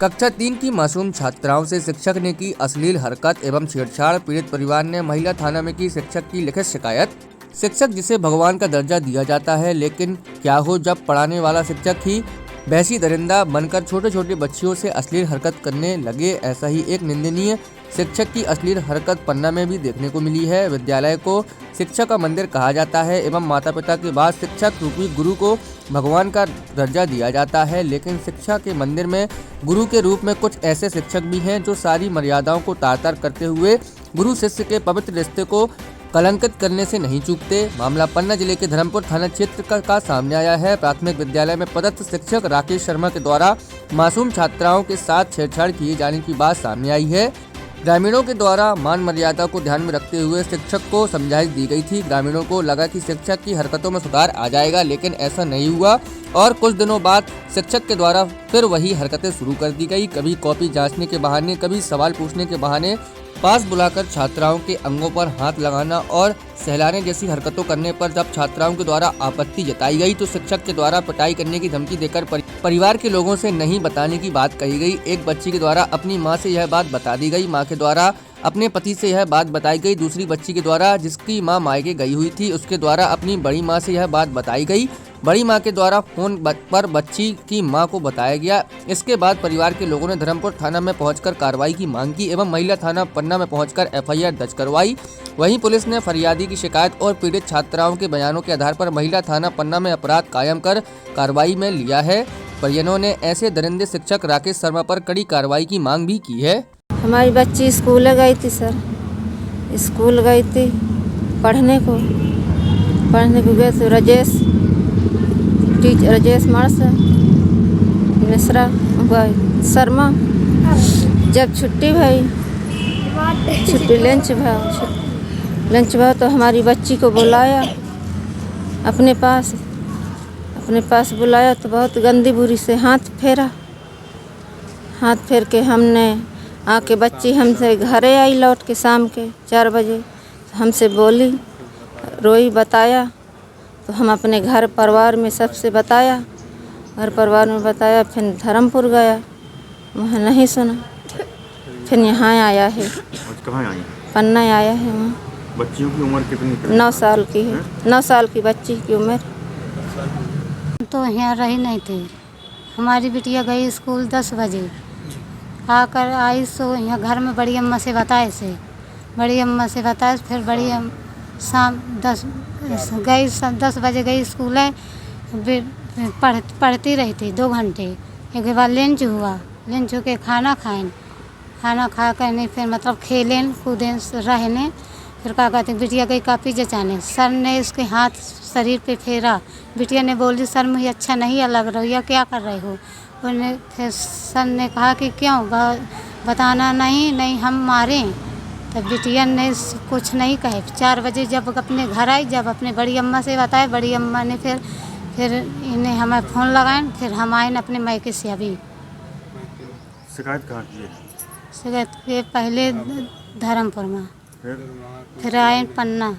कक्षा 3 की मासूम छात्राओं से शिक्षक ने की अश्लील हरकत एवं छेड़छाड़। पीड़ित परिवार ने महिला थाना में की शिक्षक की लिखित शिकायत। शिक्षक जिसे भगवान का दर्जा दिया जाता है, लेकिन क्या हो जब पढ़ाने वाला शिक्षक ही वैसी दरिंदा बनकर छोटे छोटे बच्चियों से अश्लील हरकत करने लगे। ऐसा ही एक निंदनीय शिक्षक की अश्लील हरकत पन्ना में भी देखने को मिली है। विद्यालय को शिक्षा का मंदिर कहा जाता है एवं माता पिता के बाद शिक्षक रूपी गुरु को भगवान का दर्जा दिया जाता है, लेकिन शिक्षा के मंदिर में गुरु के रूप में कुछ ऐसे शिक्षक भी हैं जो सारी मर्यादाओं को तार-तार करते हुए गुरु शिष्य के पवित्र रिश्ते को कलंकित करने से नहीं चूकते। मामला पन्ना जिले के धर्मपुर थाना क्षेत्र का सामने आया है। प्राथमिक विद्यालय में पदस्थ शिक्षक राकेश शर्मा के द्वारा मासूम छात्राओं के साथ छेड़छाड़ किए जाने की बात सामने आई है। ग्रामीणों के द्वारा मान मर्यादा को ध्यान में रखते हुए शिक्षक को समझाइश दी गई थी। ग्रामीणों को लगा कि शिक्षक की हरकतों में सुधार आ जाएगा, लेकिन ऐसा नहीं हुआ और कुछ दिनों बाद शिक्षक के द्वारा फिर वही हरकतें शुरू कर दी गई। कभी कॉपी जांचने के बहाने, कभी सवाल पूछने के बहाने पास बुलाकर छात्राओं के अंगों पर हाथ लगाना और सहलाने जैसी हरकतों करने पर जब छात्राओं के द्वारा आपत्ति जताई गई तो शिक्षक के द्वारा पिटाई करने की धमकी देकर परिवार के लोगों से नहीं बताने की बात कही गई। एक बच्ची के द्वारा अपनी मां से यह बात बता दी गई, मां के द्वारा अपने पति से यह बात बताई गई। दूसरी बच्ची के द्वारा, जिसकी मां मायके गई हुई थी, उसके द्वारा अपनी बड़ी मां से यह बात बताई गई। बड़ी मां के द्वारा फोन पर बच्ची की मां को बताया गया। इसके बाद परिवार के लोगों ने धर्मपुर थाना में पहुंचकर कार्रवाई की मांग की एवं महिला थाना पन्ना में पहुंचकर एफआईआर दर्ज करवाई। वहीं पुलिस ने फरियादी की शिकायत और पीड़ित छात्राओं के बयानों के आधार पर महिला थाना पन्ना में अपराध कायम कर कार्रवाई में लिया है। परिजनों ने ऐसे दरिंदे शिक्षक राकेश शर्मा पर कड़ी कार्रवाई की मांग भी की है। हमारी बच्ची स्कूल गई थी सर, स्कूल गई थी पढ़ने को गए थे। राजेश मिश्रा शर्मा। जब छुट्टी भई, लंच भाव तो हमारी बच्ची को बुलाया अपने पास बुलाया तो बहुत गंदी बुरी से हाथ फेर के हमने आके बच्ची हमसे घरे आई लौट के शाम के 4 बजे हमसे बोली, रोई, बताया तो हम अपने घर परिवार में सबसे बताया, फिर धर्मपुर गया, वहाँ नहीं सुना, फिर यहाँ आया है। कहाँ आई? पन्ना आया है। वहाँ बच्चियों की उम्र कितनी? 9 साल की है। 9 साल की बच्ची की उम्र। तो यहाँ रही नहीं थी। हमारी बिटिया गई स्कूल 10 बजे, आकर आई सो यहाँ घर में बड़ी अम्मा से बताए फिर बड़ी शाम 10 बजे गई स्कूल है। पढ़ती रही थी 2 घंटे। एक बार लंच हुआ, लंच होके खाना खा कर नहीं, फिर मतलब खेलें कूदें रहने। फिर क्या कहते हैं, बिटिया गई कापी जचाने, सर ने उसके हाथ शरीर पे फेरा। बिटिया ने बोली, सर मुझे अच्छा नहीं लग रही है, क्या कर रहे हो? उन्हें फिर सर ने कहा कि क्यों बताना नहीं हम मारें। तब बिटिया ने कुछ नहीं कहे। 4 बजे जब अपने घर आई, जब अपने बड़ी अम्मा से बताए, बड़ी अम्मा ने फिर इन्हें हमें फ़ोन लगाए। फिर हम आए अपने मायके से। अभी शिकायत कहाँ की है? शिकायत के पहले धर्मपुर में, फिर आए पन्ना।